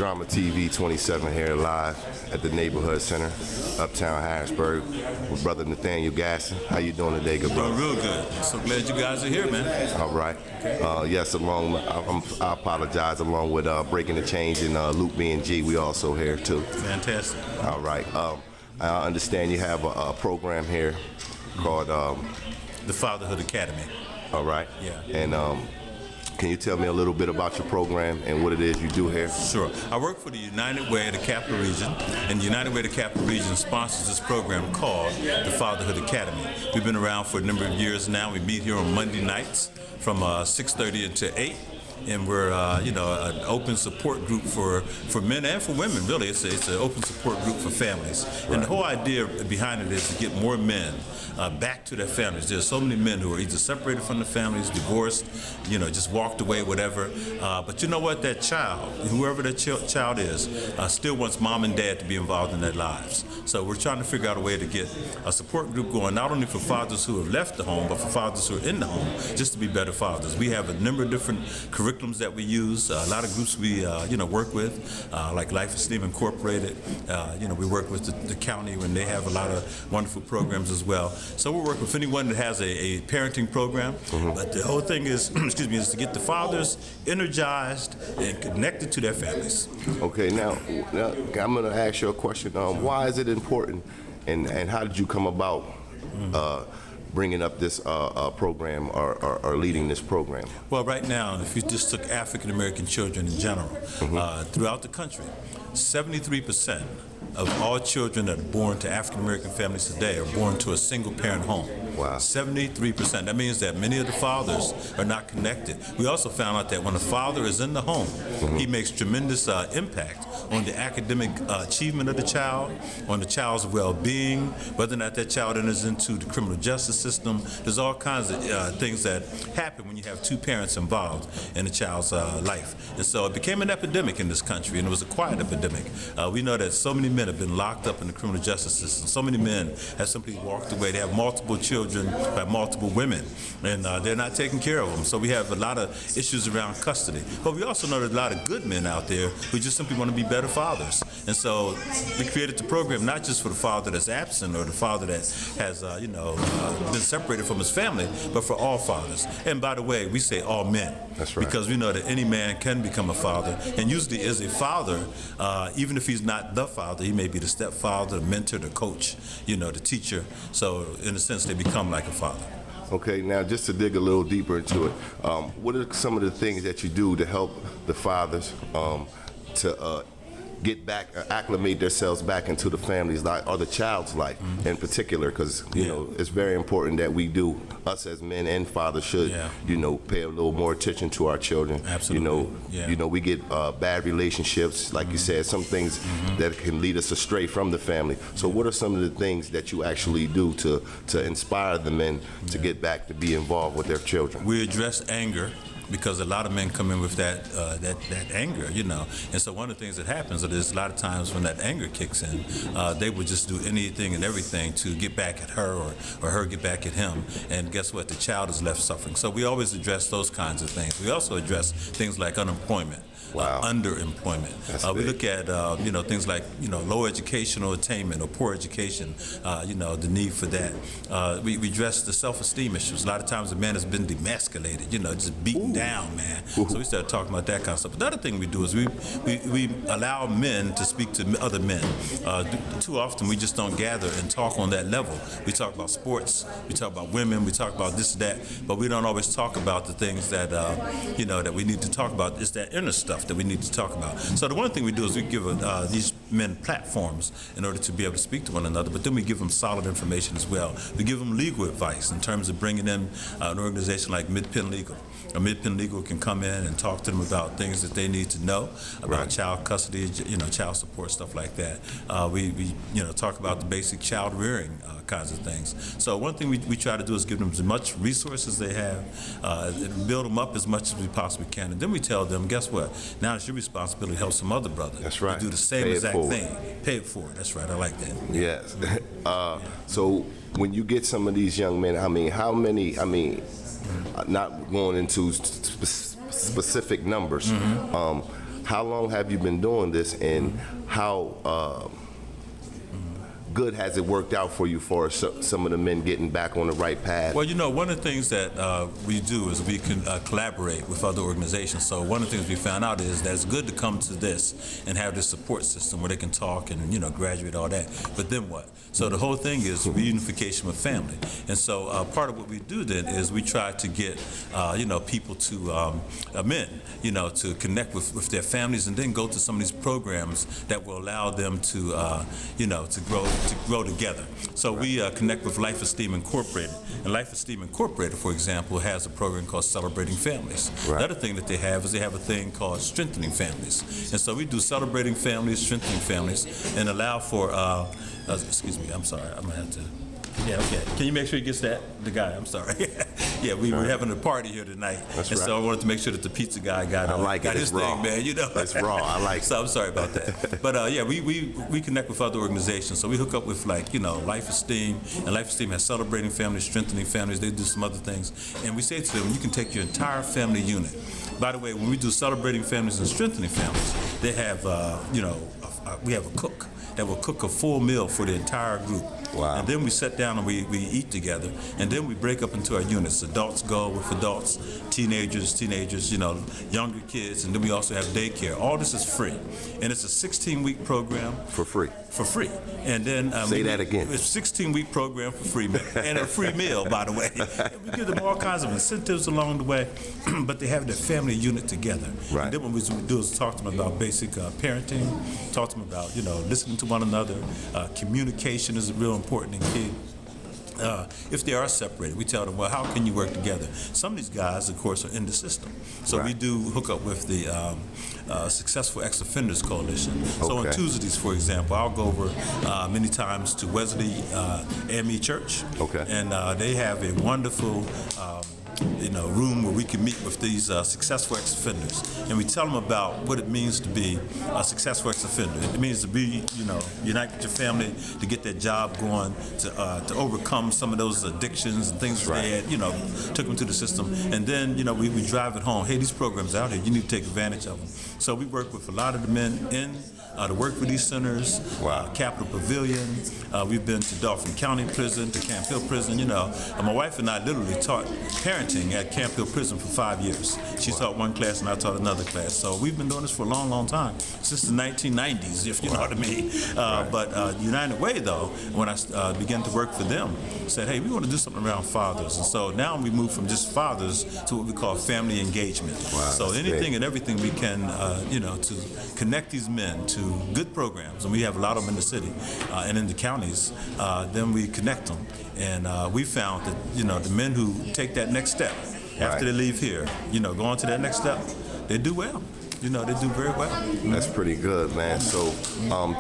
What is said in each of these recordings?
D.R.A.M.A TV 27 here live at the Neighborhood Center, Uptown Harrisburg, with Brother Nathaniel Gadsden. How you doing today, good brother? Doing real good. So glad you guys are here, man. All right. Yes, I apologize, along with Breaking the Change and Luke B and G, we also here too. Fantastic. All right. I understand you have a program here called The Fatherhood Academy. all right. Yeah. And can you tell me a little bit about your program and what it is you do here? Sure. I work for the United Way of the Capital Region, and the United Way of the Capital Region sponsors this program called the Fatherhood Academy. We've been around for a number of years now. We meet here on Monday nights from 6:30 until 8. And we're, an open support group for men and for women, really. It's an open support group for families. Right. And the whole idea behind it is to get more men back to their families. There's so many men who are either separated from the families, divorced, just walked away, whatever. But you know what? That child, whoever that child is, still wants mom and dad to be involved in their lives. So we're trying to figure out a way to get a support group going, not only for fathers who have left the home, but for fathers who are in the home, just to be better fathers. We have a number of different curriculums that we use, a lot of groups we work with, like Life Esteem Incorporated. We work with the county when they have a lot of wonderful programs as well. So we're working with anyone that has a parenting program. Mm-hmm. But the whole thing is, is to get the fathers energized and connected to their families. Okay, now I'm going to ask you a question. Why is it important, and how did you come about bringing up this program or leading this program? Well, right now, if you just took African American children in general, mm-hmm. Throughout the country, 73% of all children that are born to African American families today are born to a single parent home. Wow. 73%. That means that many of the fathers are not connected. We also found out that when a father is in the home, mm-hmm. he makes tremendous impact on the academic achievement of the child, on the child's well-being, whether or not that child enters into the criminal justice system. There's all kinds of things that happen when you have two parents involved in a child's life. And so it became an epidemic in this country, and it was a quiet epidemic. We know that so many men have been locked up in the criminal justice system. So many men have simply walked away. They have multiple children by multiple women, and they're not taking care of them. So we have a lot of issues around custody. But we also know there's a lot of good men out there who just simply want to be better fathers. And so we created the program not just for the father that's absent or the father that has, been separated from his family, but for all fathers. And by the way, we say all men. That's right. Because we know that any man can become a father, and usually is a father, even if he's not the father, he may be the stepfather, the mentor, the coach, the teacher. So in a sense, they become like a father. Okay, now just to dig a little deeper into it, what are some of the things that you do to help the fathers to get back, acclimate themselves back into the family's life or the child's life in particular? Because it's very important that we do, us as men and fathers should pay a little more attention to our children. Absolutely. We get bad relationships, like you said, some things that can lead us astray from the family. So what are some of the things that you actually do to inspire the men to get back to be involved with their children? We address anger, because a lot of men come in with that anger, And so one of the things that happens is a lot of times when that anger kicks in, they would just do anything and everything to get back at her or her get back at him. And guess what? The child is left suffering. So we always address those kinds of things. We also address things like unemployment. Wow. Underemployment. We look at things like low educational attainment or poor education. The need for that. We address the self-esteem issues. A lot of times a man has been demasculated, just beaten down, man. So we start talking about that kind of stuff. But the other thing we do is we allow men to speak to other men. Too often we just don't gather and talk on that level. We talk about sports, we talk about women, we talk about this, that, but we don't always talk about the things that that we need to talk about. It's that inner stuff that we need to talk about. So the one thing we do is we give these men platforms in order to be able to speak to one another, but then we give them solid information as well. We give them legal advice in terms of bringing in an organization like Mid-Penn Legal. Mid-Penn Legal can come in and talk to them about things that they need to know about child custody, child support, stuff like that. We talk about the basic child rearing kinds of things. So one thing we try to do is give them as much resources they have, build them up as much as we possibly can, and then we tell them, guess what? Now it's your responsibility to help some other brother. That's right. To do the same exact thing. Pay it forward. That's right. I like that. Yes. So when you get some of these young men, how many? Not going into specific numbers. How long have you been doing this, and how good has it worked out for you for some of the men getting back on the right path? Well, one of the things that we do is we can collaborate with other organizations. So one of the things we found out is that it's good to come to this and have this support system where they can talk and, graduate all that. But then what? So the whole thing is reunification with family. And so part of what we do then is we try to get, people to, men, to connect with their families and then go to some of these programs that will allow them to, to grow together. So we connect with Life Esteem Incorporated. And Life Esteem Incorporated, for example, has a program called Celebrating Families. Right. The other thing that they have is they have a thing called Strengthening Families. And so we do Celebrating Families, Strengthening Families, and allow for, excuse me, I'm sorry, I'm going to have to. Yeah, okay. Can you make sure he gets the guy? I'm sorry. Yeah, we were having a party here tonight. That's and right. So I wanted to make sure that the pizza guy got his raw. thing, man, It's raw. I like it. So I'm sorry about that. But yeah, we connect with other organizations. So we hook up with Life Esteem, and Life Esteem has Celebrating Families, Strengthening Families. They do some other things. And we say to them, you can take your entire family unit. By the way, when we do Celebrating Families and Strengthening Families, they have, we have a cook that will cook a full meal for the entire group. Wow. And then we sit down and we eat together, and then we break up into our units. Adults go with adults, teenagers, younger kids, and then we also have daycare. All this is free, and it's a 16-week program. For free. For free. And then Say that again. It's a 16-week program for free, and a free meal, by the way. And we give them all kinds of incentives along the way, but they have their family unit together. Right. And then what we do is talk to them about basic parenting, talk to them about listening to one another. Communication is real important and key. If they are separated, we tell them, well, how can you work together? Some of these guys, of course, are in the system. So Right. we do hook up with the Successful Ex-Offenders Coalition. So on Okay. Tuesdays, for example, I'll go over many times to Wesley D.R.A.M.A Church. Okay. And they have a wonderful room where we can meet with these successful ex-offenders, and we tell them about what it means to be a successful ex-offender. It means to be, unite with your family, to get that job going, to overcome some of those addictions and things that they had, took them to the system. And then, we drive it home. Hey, these programs are out here. You need to take advantage of them. So we work with a lot of the men in the work release centers, Capitol Pavilion. We've been to Dauphin County Prison, to Camp Hill Prison. My wife and I literally taught parenting at Camp Hill Prison for 5 years. She taught one class and I taught another class. So we've been doing this for a long, long time, since the 1990s, if you know what I mean. But United Way, though, when I began to work for them, said, hey, we want to do something around fathers. And so now we move from just fathers to what we call family engagement. Wow, so anything and everything we can, to connect these men to good programs, and we have a lot of them in the city and in the counties, then we connect them. And we found that, the men who take that next step after they leave here, go on to that next step, they do well. They do very well. That's pretty good, man. So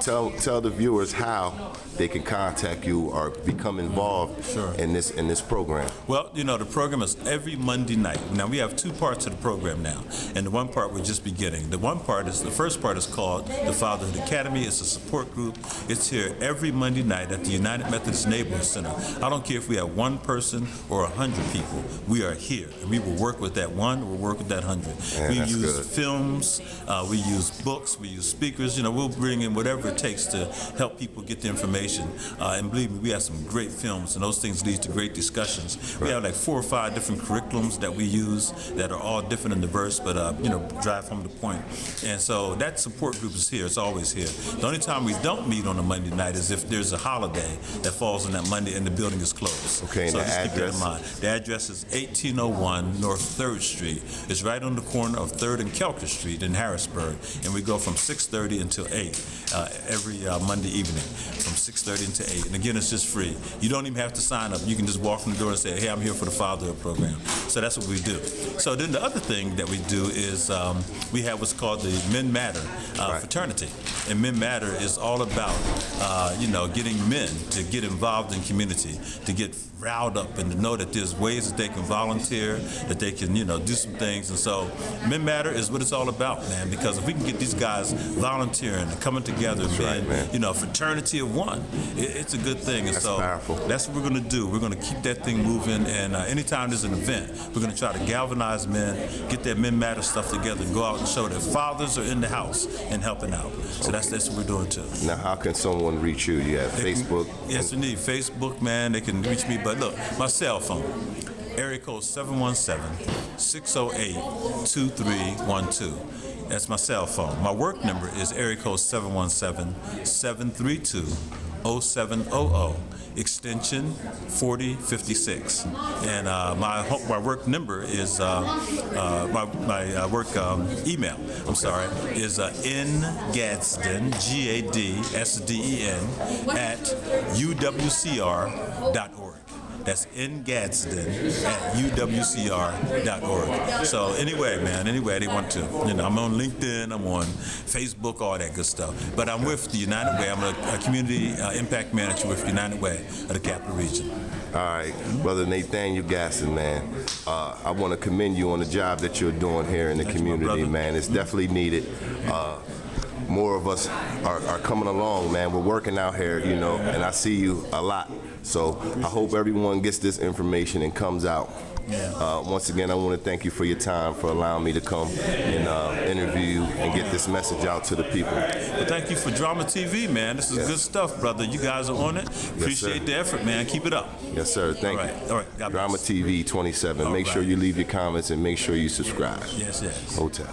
tell the viewers how they can contact you or become involved in this program. Well, the program is every Monday night. Now, we have two parts of the program now, and the one part we're just beginning. The first part is called the Fatherhood Academy. It's a support group. It's here every Monday night at the United Methodist Neighborhood Center. I don't care if we have one person or 100 people. We are here, and we will work with that one, we'll work with that 100. Man, we use good. Films, we use books, we use speakers. We'll bring in whatever it takes to help people get the information. And believe me, we have some great films, and those things lead to great discussions. We have like 4 or 5 different curriculums that we use that are all different and diverse, but drive home the point. And so that support group is here. It's always here. The only time we don't meet on a Monday night is if there's a holiday that falls on that Monday and the building is closed. Okay, and so the just keep that address? in mind. The address is 1801 North 3rd Street. It's right on the corner of 3rd and Kelker Street in Harrisburg, and we go from 6:30 until 8 every Monday evening, from 6:30 until 8. And again, it's just free. You don't even have to sign up. You can just walk from the door and say, hey, I'm here for the Fatherhood program. So that's what we do. So then the other thing that we do is we have what's called the Men Matter fraternity. And Men Matter is all about, getting men to get involved in community, to get riled up and to know that there's ways that they can volunteer, that they can, do some things. And so Men Matter is what it's all about. out, man, because if we can get these guys volunteering and coming together and being, right, man. you know, a fraternity of one, it's a good thing. And That's so powerful. that's what we're going to do. We're going to keep that thing moving, and anytime there's an event, we're going to try to galvanize men, get that Men Matter stuff together, and go out and show that fathers are in the house and helping out. So that's what we're doing too. Now, how can someone reach you? You have Facebook? Yes, indeed. Facebook, man, they can reach me. But look, my cell phone, area code 717-608-2312. That's my cell phone. My work number is area code 717-732-0700, extension 4056. And my work number is my work email. I'm sorry, is ngadsden, GADSDEN @uwcr.org. That's ngadsden@uwcr.org. So anyway, man, they want to. You know, I'm on LinkedIn, I'm on Facebook, all that good stuff. But I'm with the United Way. I'm a community impact manager with United Way of the Capital Region. All right, Brother Nathaniel Gadsden, man. I want to commend you on the job that you're doing here in the community, man. It's definitely needed. More of us are coming along, man. We're working out here, you know, and I see you a lot. So I hope everyone gets this information and comes out. Yeah. Once again, I want to thank you for your time, for allowing me to come and interview you and get this message out to the people. Well, thank you for D.R.A.M.A TV, man. This is good stuff, brother. You guys are on it. Appreciate the effort, man. Keep it up. Yes, sir. Thank you. All right. God bless. D.R.A.M.A TV 27. Make sure you leave your comments and make sure you subscribe. Yes. Hotel.